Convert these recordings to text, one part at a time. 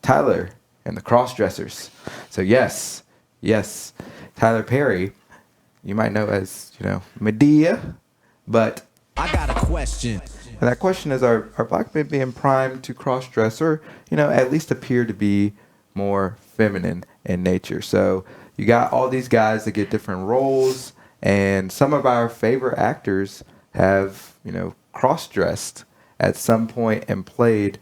Tyler and the Crossdressers. So yes, Tyler Perry, you might know as, Medea, but I got a question. and that question is, are black men being primed to cross-dress or, at least appear to be more feminine in nature? So you got all these guys that get different roles, and some of our favorite actors have, cross-dressed at some point and played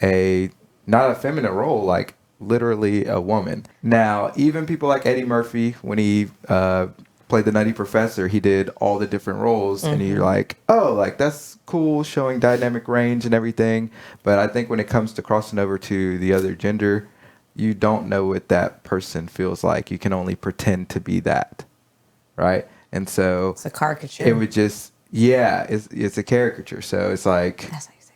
not a feminine role, like literally a woman. Now, even people like Eddie Murphy, when he played the Nutty Professor, he did all the different roles, and you're like, oh, like that's cool, showing dynamic range and everything. But I think when it comes to crossing over to the other gender, you don't know what that person feels like. You can only pretend to be that, right? And so It's a caricature. it would just, it's a caricature. So it's like, That's how you say it.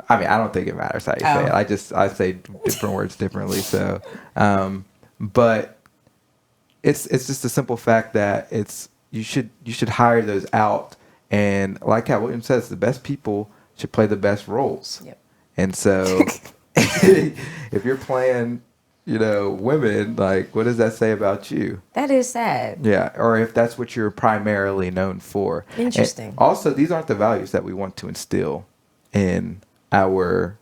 I mean, I don't think it matters how you say it. I say different words differently. So, but it's just the simple fact that you should hire those out, and like how William says, the best people should play the best roles. Yep. And so, if you're playing, women, like, what does that say about you? That is sad. Yeah, or if that's what you're primarily known for. Interesting. And also, these aren't the values that we want to instill in our,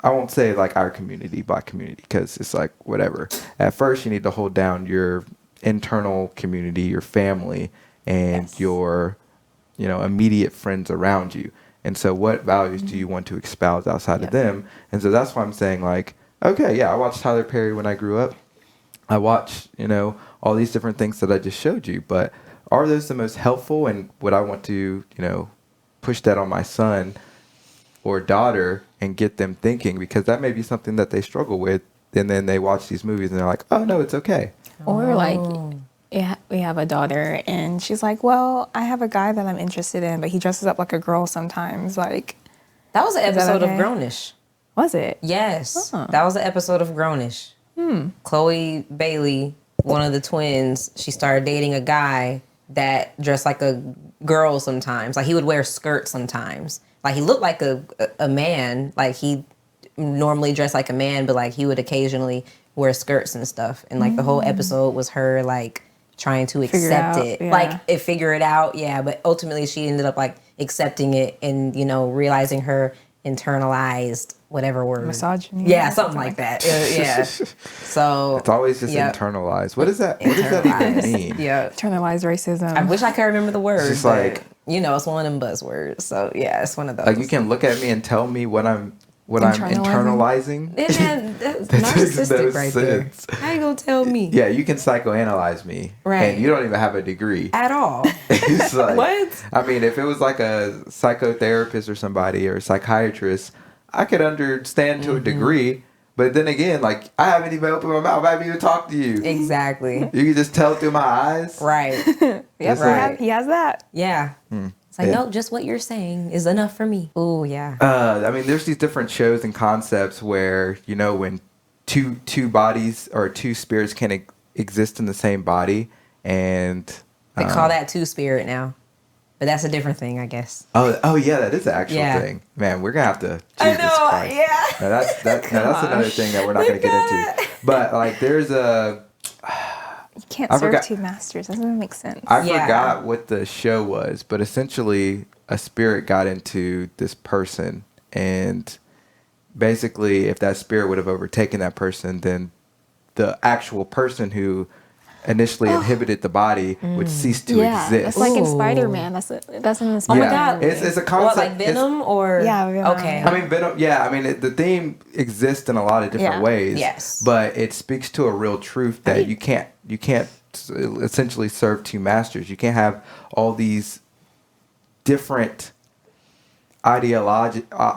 I won't say like our community, black community, because it's like whatever. At first, you need to hold down your internal community, your family, and your, immediate friends around you. And so what values do you want to espouse outside of them? And so that's why I'm saying, like, okay, yeah, I watched Tyler Perry when I grew up. I watched, all these different things that I just showed you. But are those the most helpful? And would I want to, push that on my son or daughter and get them thinking? Because that may be something that they struggle with. And then they watch these movies and they're like, oh, no, it's okay. Or like, we have a daughter and she's like, well, I have a guy that I'm interested in, but he dresses up like a girl sometimes. Like, That was an episode okay? of Grownish. was it? Yes. Huh. That was an episode of Grownish. Chloe Bailey, one of the twins, she started dating a guy that dressed like a girl sometimes. Like, he would wear skirts sometimes. Like, he looked like a man. Like, he normally dressed like a man, but like he would occasionally wear skirts and stuff. And like the whole episode was her like trying to accept it. Yeah. Like, figure it out. Yeah. But ultimately she ended up like accepting it and, realizing her internalized whatever word. Misogyny. Yeah, something like that. Yeah. So It's always just internalized. What does that even mean? Yeah. Internalized racism. I wish I could remember the word. It's just but, like, it's one of them buzzwords. So yeah, it's one of those. Like, you can look at me and tell me what I'm internalizing. Yeah, that's That makes narcissistic no right sense. there. How you gonna tell me? Yeah, you can psychoanalyze me, Right. and you don't even have a degree. At all. It's like, What? I mean, if it was like a psychotherapist or somebody or a psychiatrist, I could understand to a degree. But then again, like, I haven't even opened my mouth. I haven't even talked to you. Exactly. You can just tell through my eyes. Right. It's right. He has that. Yeah. It's like, no, just what you're saying is enough for me. Oh, yeah. I mean, there's these different shows and concepts where, when two bodies or two spirits can exist in the same body, and They call that two-spirit now. But that's a different thing, I guess. Oh yeah, that is the actual Yeah. thing. Man, we're gonna have to. I Jesus know, Christ. yeah. Now that's another thing that we're not gonna get into. But like, there's a. You can't I serve forgot- two masters. Doesn't make sense. I Yeah. forgot what the show was, but essentially a spirit got into this person, and basically, if that spirit would have overtaken that person, then the actual person who initially inhibited the body would cease to yeah, exist. that's like in Ooh. Spider-Man. That's in the Oh my Spider-Man God. movie. It's a concept. What, like Venom or? Yeah, Venom. Okay. I mean, Venom. Yeah, I mean, the theme exists in a lot of different Yeah. ways. Yes. But it speaks to a real truth that you can't essentially serve two masters. You can't have all these different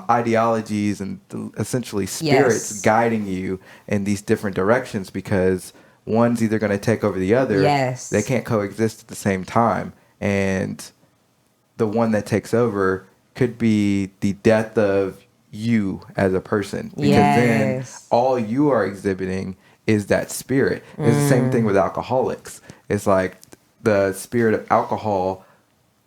ideologies and essentially spirits Yes. guiding you in these different directions, because one's either going to take over the other. Yes. They can't coexist at the same time. And the one that takes over could be the death of you as a person. Because then Yes. all you are exhibiting is that spirit. It's the same thing with alcoholics. It's like the spirit of alcohol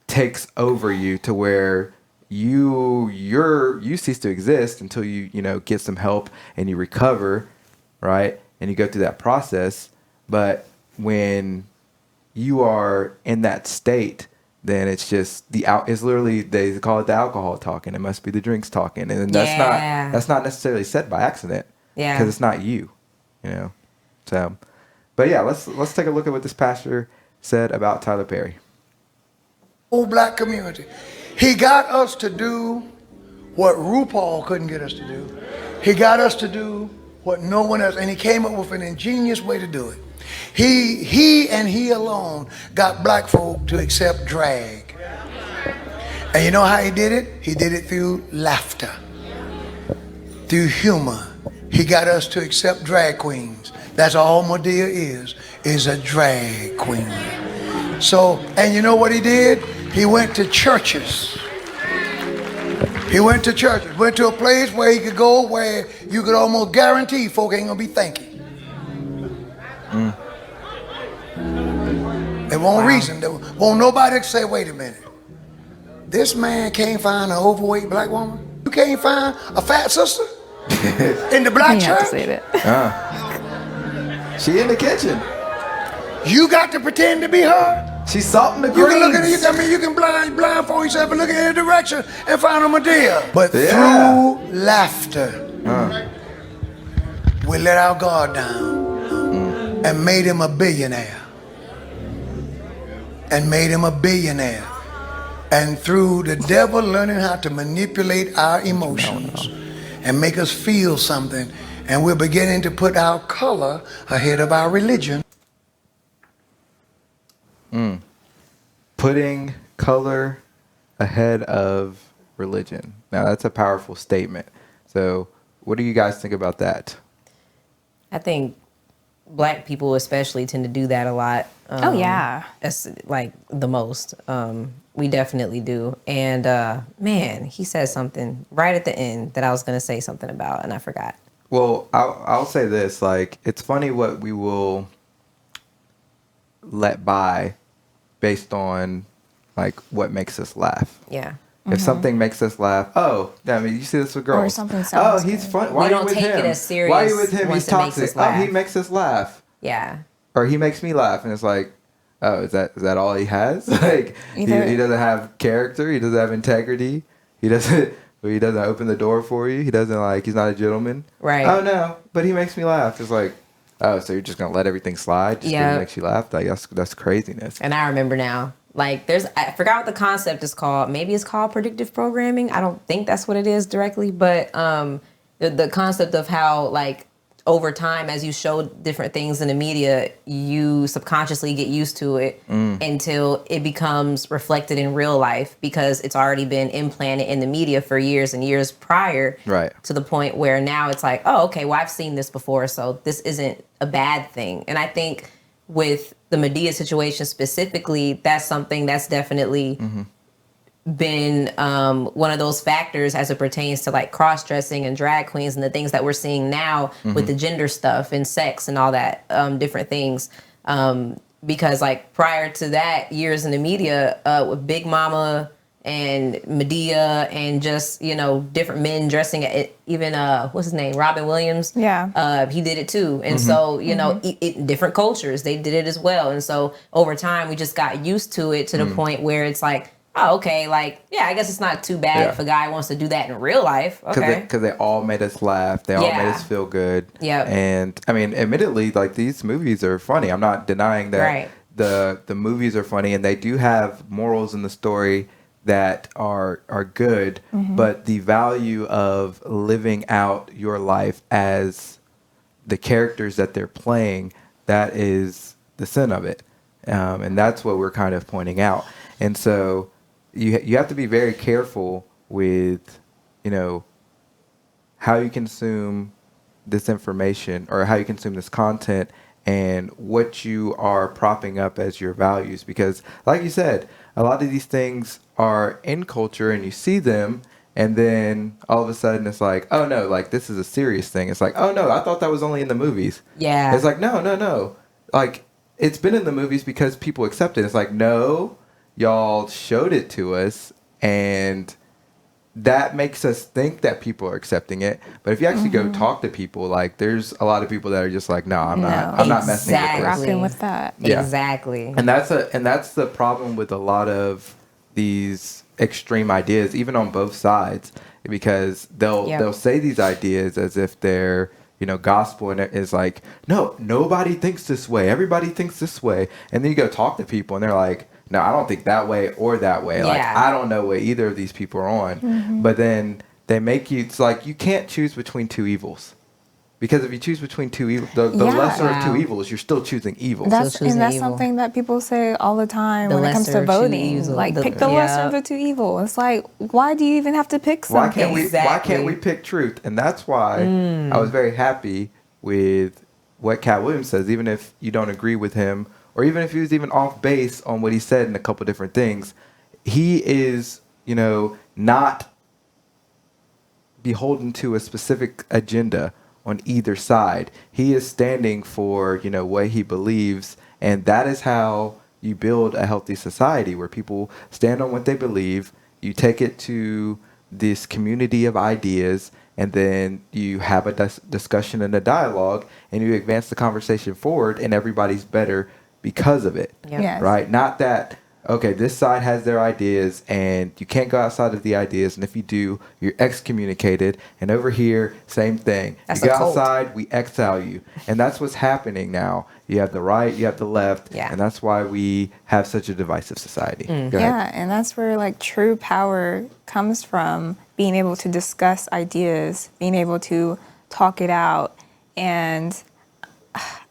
takes over you to where you cease to exist until you get some help and you recover, right? And you go through that process. But when you are in that state, then it's just it's literally, they call it the alcohol talking. It must be the drinks talking, and that's not necessarily said by accident. Yeah, because it's not you. So, but yeah, let's take a look at what this pastor said about Tyler Perry. Whole black community. He got us to do what RuPaul couldn't get us to do. He got us to do what no one else, and he came up with an ingenious way to do it. He and he alone got black folk to accept drag. And you know how he did it? He did it through laughter, through humor. He got us to accept drag queens. That's all Medea is a drag queen. So, and you know what he did? He went to churches. He went to churches, went to a place where he could go where you could almost guarantee folk ain't gonna be thinking. There won't reason. There won't nobody say, wait a minute. This man can't find an overweight black woman? You can't find a fat sister in the black church? You have to say that. She in the kitchen. You got to pretend to be her. She's salting the You greens. can look at it. You can blindfold yourself and look in any direction and find a Medea. But through laughter, we let our guard down and made him a billionaire. And through the devil learning how to manipulate our emotions and make us feel something, and we're beginning to put our color ahead of our religion. Putting color ahead of religion. Now, that's a powerful statement. So, what do you guys think about that? I think black people especially tend to do that a lot. Oh, yeah. That's like the most. We definitely do. And man, he said something right at the end that I was going to say something about, and I forgot. Well, I'll say this. Like, it's funny what we will let by based on, like, what makes us laugh. Yeah. If something makes us laugh, you see this with girls. Or something sounds he's good. fun. Why We are you don't with take him? it as serious Why are you with him? once He's it makes toxic. us laugh. He makes us laugh. Yeah. Or he makes me laugh, and it's like, oh, is that all he has? Like, he doesn't have character. He doesn't have integrity. He doesn't open the door for you. He's not a gentleman. Right. Oh no, but he makes me laugh. It's like, oh, so you're just gonna let everything slide just because he makes you laugh? Like, that's craziness. And I remember now. Like, I forgot what the concept is called. Maybe it's called predictive programming. I don't think that's what it is directly, but the concept of how, like, over time, as you show different things in the media, you subconsciously get used to it until it becomes reflected in real life because it's already been implanted in the media for years and years prior. Right. To the point where now it's like, oh, okay, well, I've seen this before, so this isn't a bad thing. And I think with the Medea situation specifically, that's something that's definitely been one of those factors as it pertains to, like, cross-dressing and drag queens and the things that we're seeing now with the gender stuff and sex and all that different things. Because, like, prior to that, years in the media with Big Mama and Medea and just, different men dressing it. Even, what's his name? Robin Williams. Yeah. He did it too. And so, different cultures, they did it as well. And so over time, we just got used to it to the point where it's like, oh, okay, like, yeah, I guess it's not too bad if a guy wants to do that in real life. Okay. Because they all made us laugh. They all made us feel good. Yeah. And, I mean, admittedly, like, these movies are funny. I'm not denying that the movies are funny, and they do have morals in the story that are good, but the value of living out your life as the characters that they're playing, that is the sin of it. And that's what we're kind of pointing out. And so you have to be very careful with, how you consume this information or how you consume this content and what you are propping up as your values. Because, like you said, a lot of these things are in culture and you see them, and then all of a sudden it's like, oh no, like, this is a serious thing. It's like, oh no, I thought that was only in the movies. Yeah. It's like, no. Like, it's been in the movies because people accept it. It's like, no, y'all showed it to us, and that makes us think that people are accepting it. But if you actually go talk to people, like there's a lot of people that are just like, no, I'm not messing with this. Rocking with that. Yeah. Exactly. And that's the problem with a lot of these extreme ideas, even on both sides, because they'll say these ideas as if they're, you know, gospel, and it is like, no, nobody thinks this way. Everybody thinks this way. And then you go talk to people and they're like, no, I don't think that way or that way. Like, I don't know what either of these people are on. But then they make you, it's like you can't choose between two evils. Because if you choose between two evils, the lesser of two evils, you're still choosing evil. That's choosing that's evil. something that people say all the time The when it comes lesser to of two voting. evils. Like, pick the lesser of the two evils. It's like, why do you even have to pick something? Why can't we pick truth? And that's why I was very happy with what Cat Williams says, even if you don't agree with him, or even if he was even off base on what he said in a couple different things. He is, you know, not beholden to a specific agenda on either side. He is standing for, you know, what he believes, and that is how you build a healthy society, where people stand on what they believe. You take it to this community of ideas, and then you have a discussion and a dialogue, and you advance the conversation forward, and everybody's better because of it. Yes. Right? Not that, okay, this side has their ideas and you can't go outside of the ideas, and if you do, you're excommunicated. And over here, same thing. That's you go a cult. outside, we exile you. And that's what's happening now. You have the right, you have the left, and that's why we have such a divisive society. Go ahead. Yeah, and that's where like true power comes from, being able to discuss ideas, being able to talk it out. And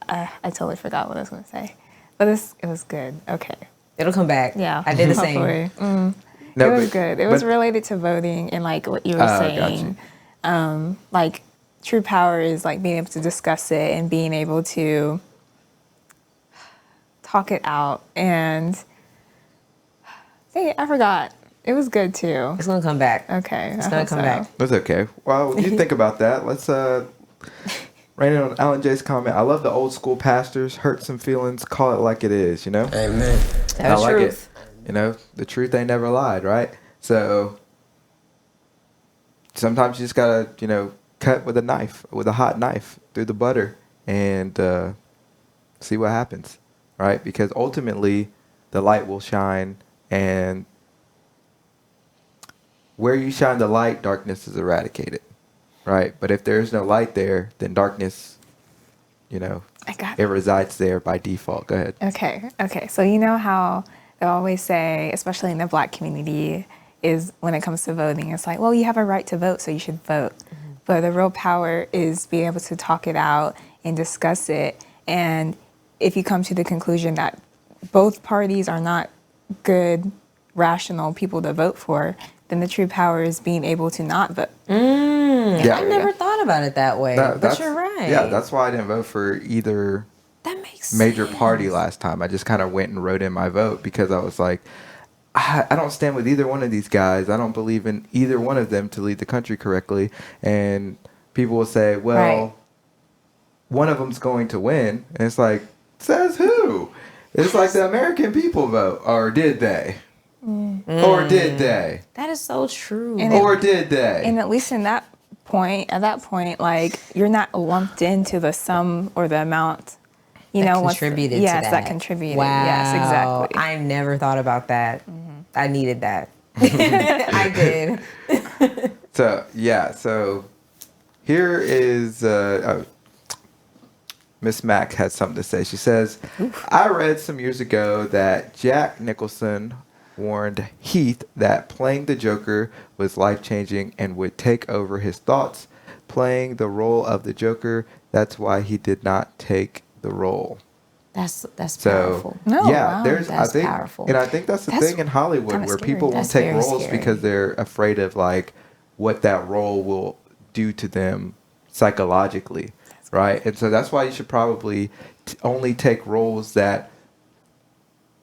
I totally forgot what I was going to say, but it was good. Okay. It'll come back. Yeah. I did the same. Hopefully. No, it was but- good. It was but- related to voting and like what you were saying. Gotcha. Like true power is like being able to discuss it and being able to talk it out. And dang it, I forgot. It was good too. It's gonna come back. Okay. It's gonna come back. That's okay. Well, you think about that. Let's rain it on Alan J's comment. I love the old school pastors. Hurt some feelings. Call it like it is. You know. Amen. I That's like truth. it. You know, the truth ain't never lied, right? So sometimes you just gotta, you know, cut with a knife, with a hot knife through the butter, and see what happens, right? Because ultimately, the light will shine, and where you shine the light, darkness is eradicated, right? But if there's no light there, then darkness, you know, I got it resides there by default. Go ahead. Okay. So you know how they always say, especially in the Black community, is when it comes to voting, it's like, well, you have a right to vote, so you should vote. But the real power is being able to talk it out and discuss it. And if you come to the conclusion that both parties are not good, rational people to vote for, then the true power is being able to not vote. Yeah, I never thought about it that way. But that's- you're right. Yeah, that's why I didn't vote for either that makes major sense. party last time. I just kind of went and wrote in my vote because I was like, I don't stand with either one of these guys. I don't believe in either one of them to lead the country correctly. And people will say, well, Right. one of them's going to win. And it's like, says who? It's like the American people vote. Or did they? Or did they? That is so true. And Or did they? And at least at that point, like, you're not lumped into the sum or the amount, you that know, contributed to yes, that. that contributed. Wow. Yes, exactly. I never thought about that. I needed that. I did. So, yeah. So, here is Miss Mack has something to say. She says, I read some years ago that Jack Nicholson warned Heath that playing the Joker was life-changing and would take over his thoughts. Playing the role of the Joker, that's why he did not take the role. That's So, powerful. No, yeah, wow, there's, that's I think, powerful. and I think that's the That's thing in Hollywood kinda where scary. people won't That's take very roles scary. because they're afraid of like what that role will do to them psychologically, right? And so that's why you should probably only take roles that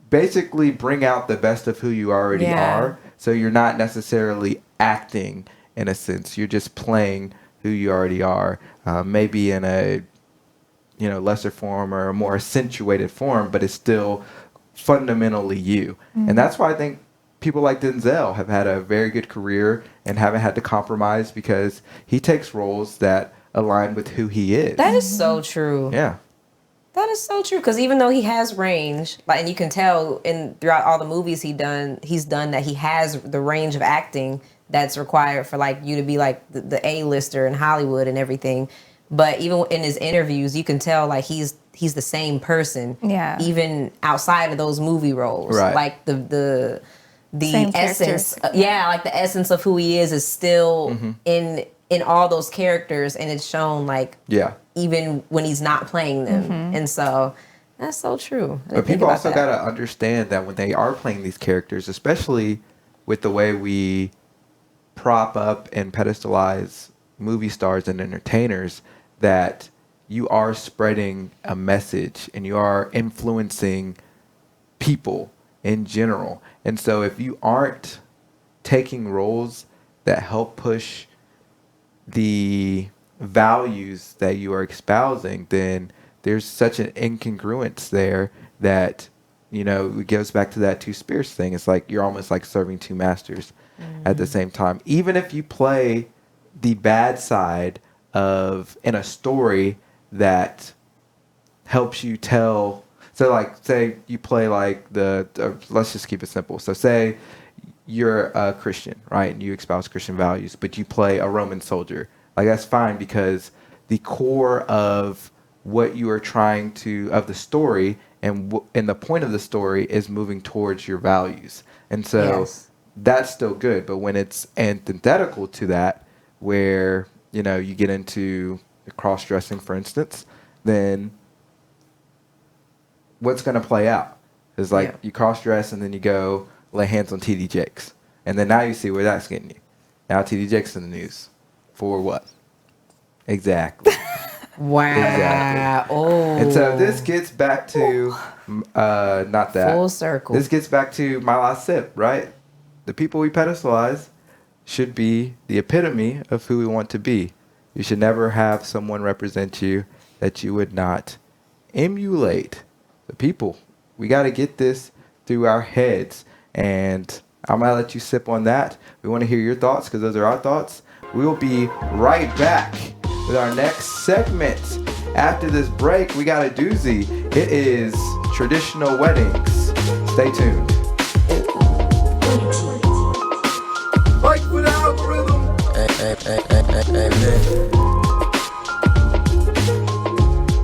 basically bring out the best of who you already Yeah. are. So you're not necessarily acting in a sense; you're just playing who you already are, maybe in a lesser form or a more accentuated form, but it's still fundamentally you. And that's why I think people like Denzel have had a very good career and haven't had to compromise because he takes roles that align with who he is. That is so true. Yeah. That is so true. Because even though he has range, like, and you can tell throughout all the movies he's done that he has the range of acting that's required for like you to be like the A-lister in Hollywood and everything. But even in his interviews, you can tell like he's the same person. Yeah. Even outside of those movie roles, Right. like the Same essence, characters. like the essence of who he is still in all those characters, and it's shown like Yeah. even when he's not playing them. And so that's so true. I didn't But think people about also that. got to understand that when they are playing these characters, especially with the way we prop up and pedestalize movie stars and entertainers, that you are spreading a message and you are influencing people in general. And so if you aren't taking roles that help push the values that you are espousing, then there's such an incongruence there that, you know, it goes back to that two spirits thing. It's like you're almost like serving two masters at the same time. Even if you play the bad side of in a story that helps you tell. So like, say you play like let's just keep it simple. So say you're a Christian, right? And you espouse Christian values, but you play a Roman soldier. Like, that's fine because the core of what you are trying to, of the story and the point of the story is moving towards your values. And so Yes. that's still good. But when it's antithetical to that, where, you know, you get into cross-dressing, for instance, then what's going to play out is like you cross-dress and then you go lay hands on TD Jakes. And then now you see where that's getting you. Now TD Jakes in the news. For what? Exactly. Wow. Exactly. Oh. And so this gets back to, not that. Full circle. This gets back to my last sip, right? The people we pedestalize should be the epitome of who we want to be. You should never have someone represent you that you would not emulate. The people, we got to get this through our heads. And I'm going to let you sip on that. We want to hear your thoughts because those are our thoughts. We will be right back with our next segment. After this break, we got a doozy. It is traditional weddings. Stay tuned. Like without rhythm. Amen.